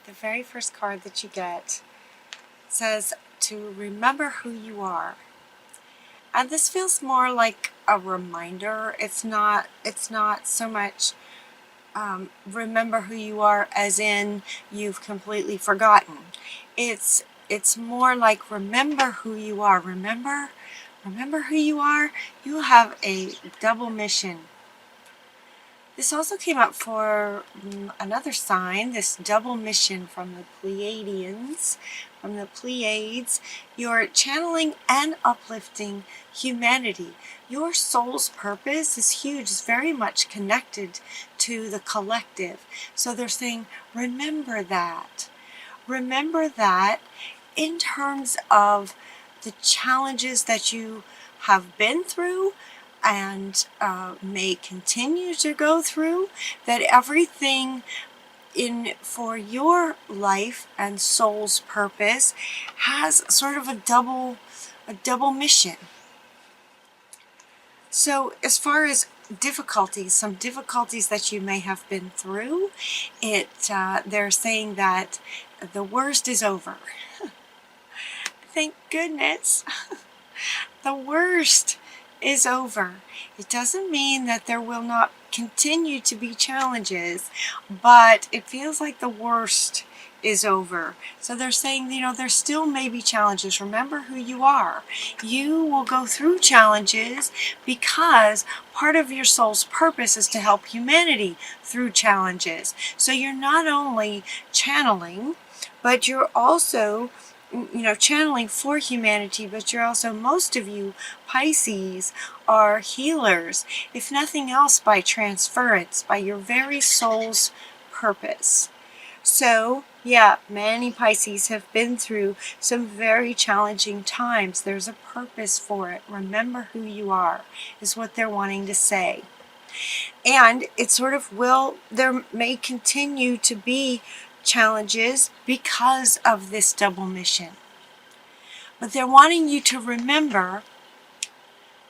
the very first card that you get says to remember who you are. And this feels more like a reminder. It's not so much remember who you are as in you've completely forgotten. It's more like remember who you are. Remember who you are. You have a double mission. This also came up for another sign, this double mission from the Pleiadians, from the Pleiades. You're channeling and uplifting humanity. Your soul's purpose is huge, it's very much connected to the collective. So they're saying, remember that. Remember that in terms of the challenges that you have been through and may continue to go through, that everything for your life and soul's purpose has sort of a double mission. So as far as difficulties, some difficulties that you may have been through, they're saying that the worst is over. Thank goodness. The worst is over. It doesn't mean that there will not continue to be challenges, but it feels like the worst is over. So they're saying, there still may be challenges. Remember who you are. You will go through challenges because part of your soul's purpose is to help humanity through challenges. So you're not only channeling, but you're also channeling for humanity, but you're also, most of you Pisces are healers, if nothing else by transference, by your very soul's purpose. So yeah, many Pisces have been through some very challenging times. There's a purpose for it. Remember who you are, is what they're wanting to say. And it sort of there may continue to be challenges because of this double mission. But they're wanting you to remember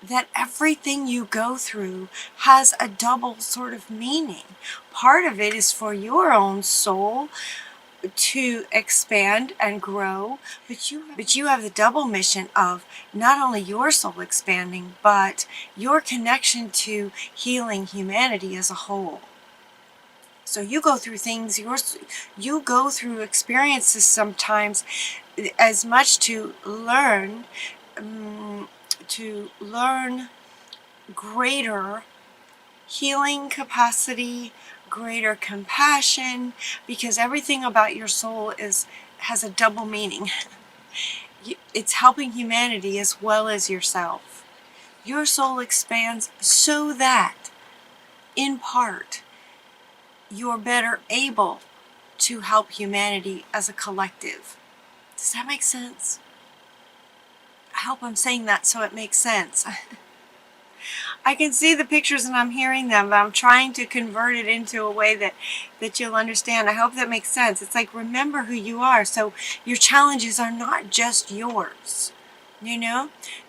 that everything you go through has a double sort of meaning. Part of it is for your own soul to expand and grow, but you have the double mission of not only your soul expanding, but your connection to healing humanity as a whole. So you go through things, you go through experiences sometimes as much to learn greater healing capacity, greater compassion, because everything about your soul has a double meaning. It's helping humanity as well as yourself. Your soul expands so that, in part, you're better able to help humanity as a collective. Does that make sense? I hope I'm saying that so it makes sense. I can see the pictures and I'm hearing them, but I'm trying to convert it into a way that you'll understand. I hope that makes sense. It's like, remember who you are, so your challenges are not just yours.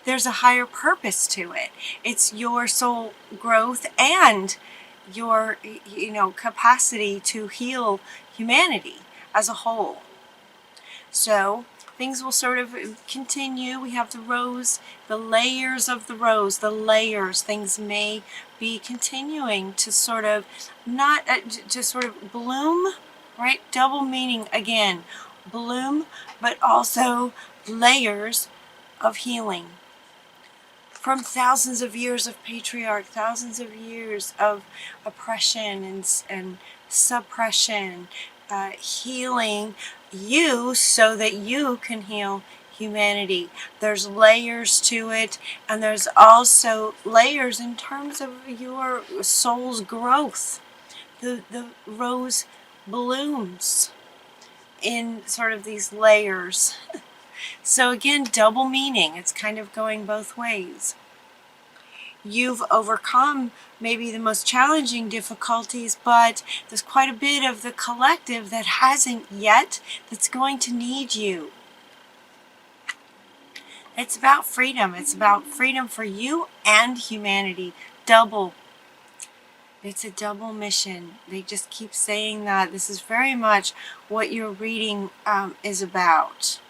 There's a higher purpose to it. It's your soul growth and your capacity to heal humanity as a whole. So things will sort of continue. We have the rose, the layers of the rose, the layers. Things may be continuing to sort of not to sort of bloom, right? Double meaning again, bloom, but also layers of healing. From thousands of years of patriarch, thousands of years of oppression and suppression, healing you so that you can heal humanity. There's layers to it, and there's also layers in terms of your soul's growth. The rose blooms in sort of these layers. So again, double meaning. It's kind of going both ways. You've overcome maybe the most challenging difficulties, but there's quite a bit of the collective that hasn't yet, that's going to need you. It's about freedom. It's about freedom for you and humanity. Double. It's a double mission. They just keep saying that. This is very much what your reading is about.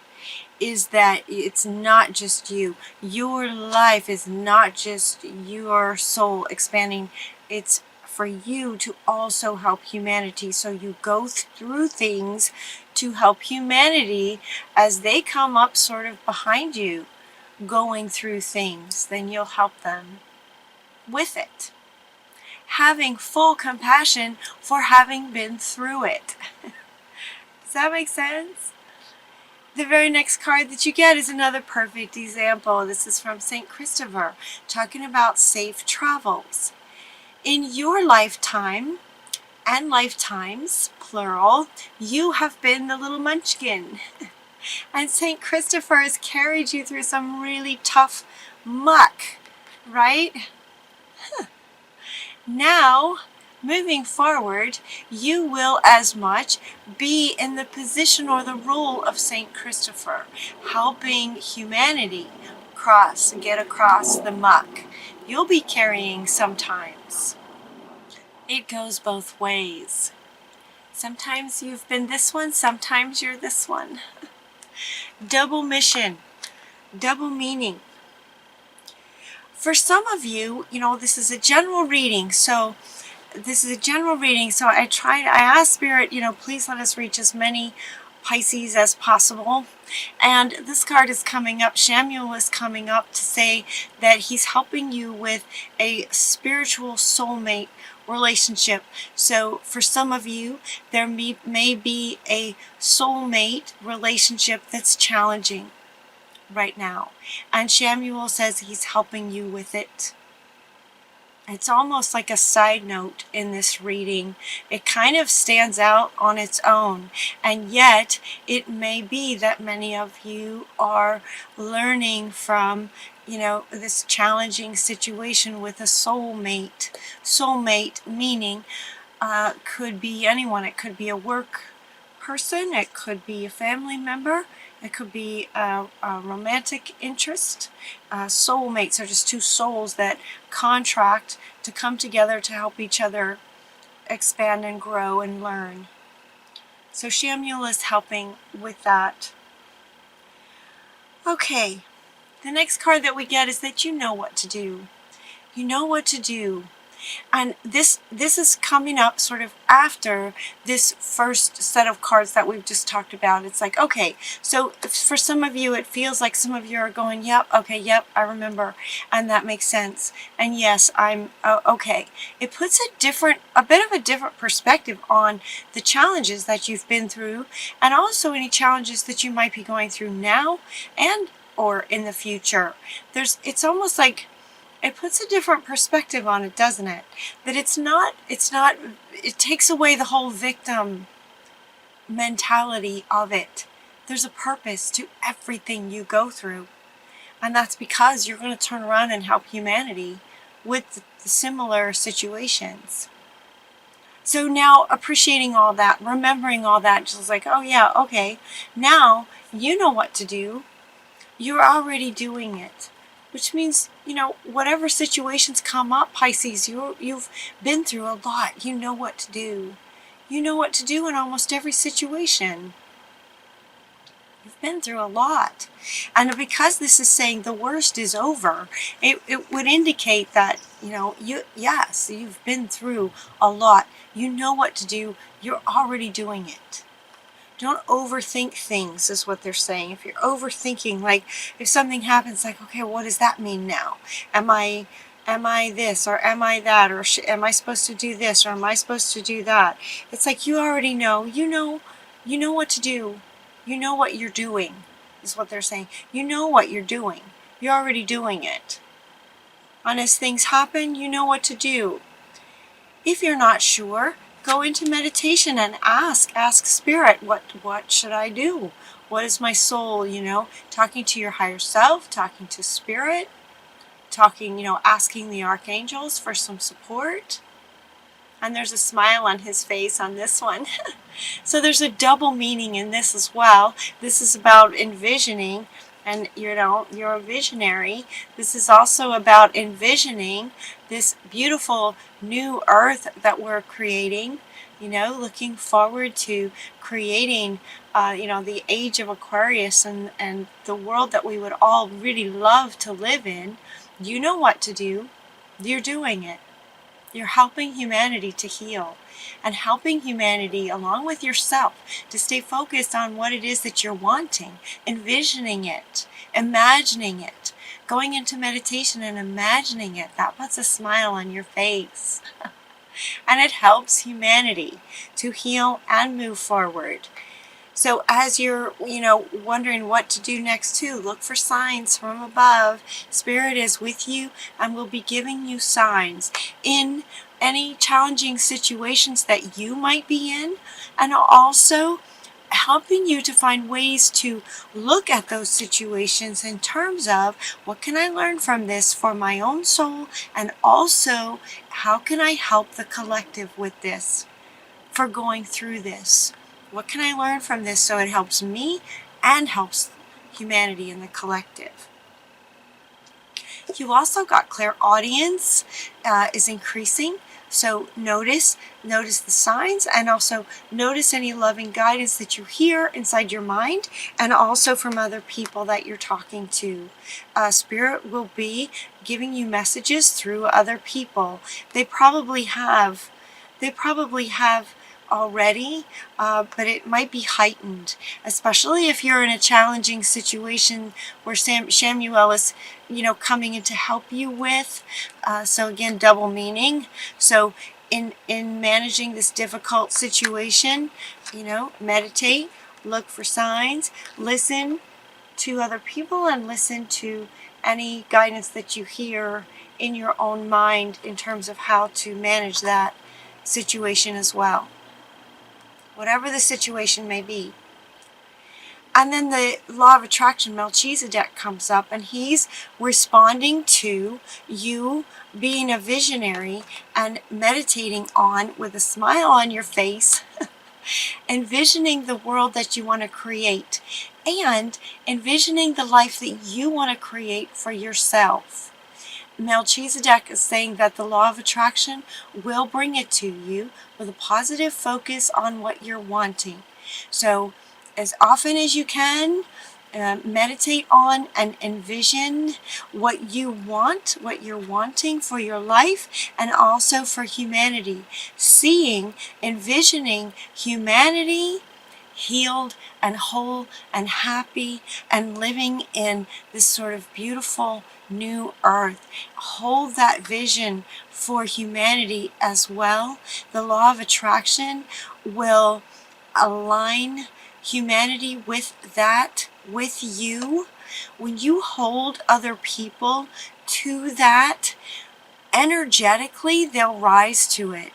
Is that it's not just you. Your life is not just your soul expanding. It's for you to also help humanity. So you go through things to help humanity as they come up sort of behind you, going through things. Then you'll help them with it. Having full compassion for having been through it. Does that make sense? The very next card that you get is another perfect example. This is from St. Christopher, talking about safe travels. In your lifetime, and lifetimes, plural, you have been the little munchkin. And St. Christopher has carried you through some really tough muck, right? Now, moving forward, you will as much be in the position or the role of St. Christopher, helping humanity get across the muck. You'll be carrying sometimes. It goes both ways. Sometimes you've been this one, sometimes you're this one. Double mission, double meaning. For some of you, this is a general reading, so I asked Spirit, please let us reach as many Pisces as possible. And this card is coming up, Samuel is coming up to say that he's helping you with a spiritual soulmate relationship. So for some of you, there may be a soulmate relationship that's challenging right now. And Samuel says he's helping you with it. It's almost like a side note in this reading. It kind of stands out on its own. And yet, it may be that many of you are learning from, this challenging situation with a soulmate. Soulmate meaning could be anyone. It could be a work person. It could be a family member. It could be a romantic interest. Soulmates are just two souls that contract to come together to help each other expand and grow and learn. So Samuel is helping with that. Okay, the next card that we get is that you know what to do. You know what to do. And this is coming up sort of after this first set of cards that we've just talked about. It's like, okay, so for some of you, it feels like some of you are going, yep, I remember, and that makes sense. And yes, I'm okay. It puts a bit of a different perspective on the challenges that you've been through, and also any challenges that you might be going through now and or in the future. It's almost like it puts a different perspective on it, doesn't it? That it takes away the whole victim mentality of it. There's a purpose to everything you go through. And that's because you're going to turn around and help humanity with the similar situations. So now appreciating all that, remembering all that, just like, oh yeah, okay, now you know what to do. You're already doing it. Which means, whatever situations come up, Pisces, you've been through a lot. You know what to do. You know what to do in almost every situation. You've been through a lot. And because this is saying the worst is over, it would indicate that, yes, you've been through a lot. You know what to do. You're already doing it. Don't overthink things is what they're saying. If you're overthinking, like if something happens, like, okay, what does that mean now? Am I this or am I that, or am I supposed to do this or am I supposed to do that? It's like you already know. You know what to do. You know what you're doing is what they're saying. You know what you're doing. You're already doing it. And as things happen, you know what to do. If you're not sure, go into meditation and ask Spirit, what should I do? What is my soul, talking to your higher self, talking to Spirit, asking the archangels for some support. And there's a smile on his face on this one. So there's a double meaning in this as well. This is about envisioning and you're a visionary. This is also about envisioning this beautiful new earth that we're creating, looking forward to creating the age of Aquarius, and the world that we would all really love to live in. You know what to do. You're doing it. You're helping humanity to heal, and helping humanity along with yourself to stay focused on what it is that you're wanting, envisioning it, imagining it, going into meditation and imagining it. That puts a smile on your face. And it helps humanity to heal and move forward. So as you're, wondering what to do next too, look for signs from above. Spirit is with you and will be giving you signs in any challenging situations that you might be in, and also helping you to find ways to look at those situations in terms of what can I learn from this for my own soul, and also how can I help the collective with this, for going through this. What can I learn from this so it helps me and helps humanity and the collective? You also got clairaudience is increasing. So notice the signs, and also notice any loving guidance that you hear inside your mind, and also from other people that you're talking to. Spirit will be giving you messages through other people. They probably have already, but it might be heightened, especially if you're in a challenging situation where Samuel is, coming in to help you with. So again, double meaning. So in managing this difficult situation, meditate, look for signs, listen to other people, and listen to any guidance that you hear in your own mind in terms of how to manage that situation as well, whatever the situation may be. And then the law of attraction, Melchizedek, comes up, and he's responding to you being a visionary and meditating on, with a smile on your face, envisioning the world that you want to create, and envisioning the life that you want to create for yourself. Melchizedek is saying that the law of attraction will bring it to you with a positive focus on what you're wanting. So as often as you can, meditate on and envision what you want, what you're wanting for your life, and also for humanity. Envisioning humanity healed and whole and happy and living in this sort of beautiful new earth. Hold that vision for humanity as well. The law of attraction will align humanity with that, with you. When you hold other people to that, energetically they'll rise to it.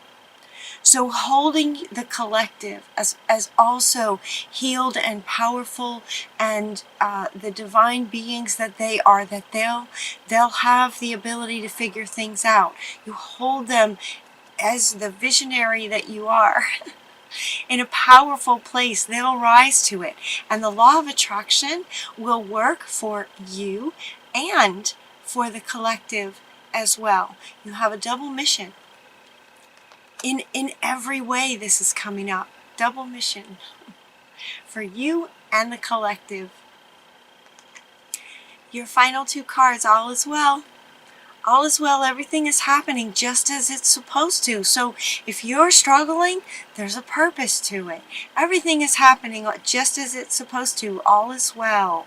So holding the collective as also healed and powerful, and the divine beings that they are, that they'll have the ability to figure things out. You hold them as the visionary that you are. In a powerful place, they'll rise to it. And the law of attraction will work for you and for the collective as well. You have a double mission. In every way, this is coming up. Double mission for you and the collective. Your final two cards, all is well. All is well. Everything is happening just as it's supposed to. So if you're struggling, there's a purpose to it. Everything is happening just as it's supposed to. All is well.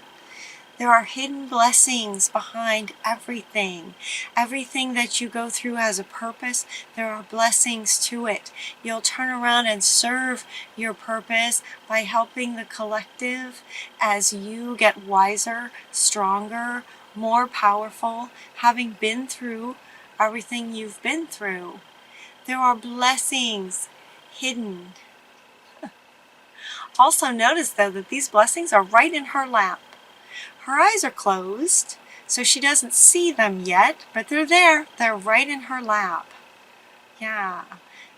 There are hidden blessings behind everything. Everything that you go through has a purpose. There are blessings to it. You'll turn around and serve your purpose by helping the collective as you get wiser, stronger, more powerful, having been through everything you've been through. There are blessings hidden. Also notice, though, that these blessings are right in her lap. Her eyes are closed, so she doesn't see them yet, but they're there. They're right in her lap. Yeah.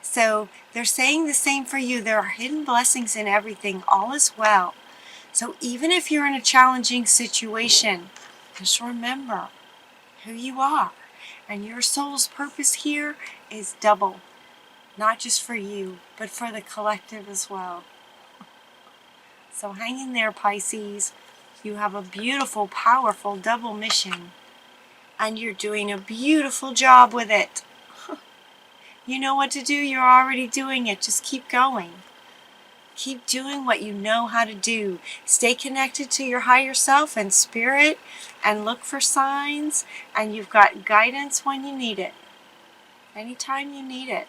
So they're saying the same for you. There are hidden blessings in everything. All is well. So even if you're in a challenging situation, just remember who you are. And your soul's purpose here is double. Not just for you, but for the collective as well. So hang in there, Pisces. You have a beautiful, powerful double mission. And you're doing a beautiful job with it. You know what to do. You're already doing it. Just keep going. Keep doing what you know how to do. Stay connected to your higher self and spirit and look for signs. And you've got guidance when you need it. Anytime you need it.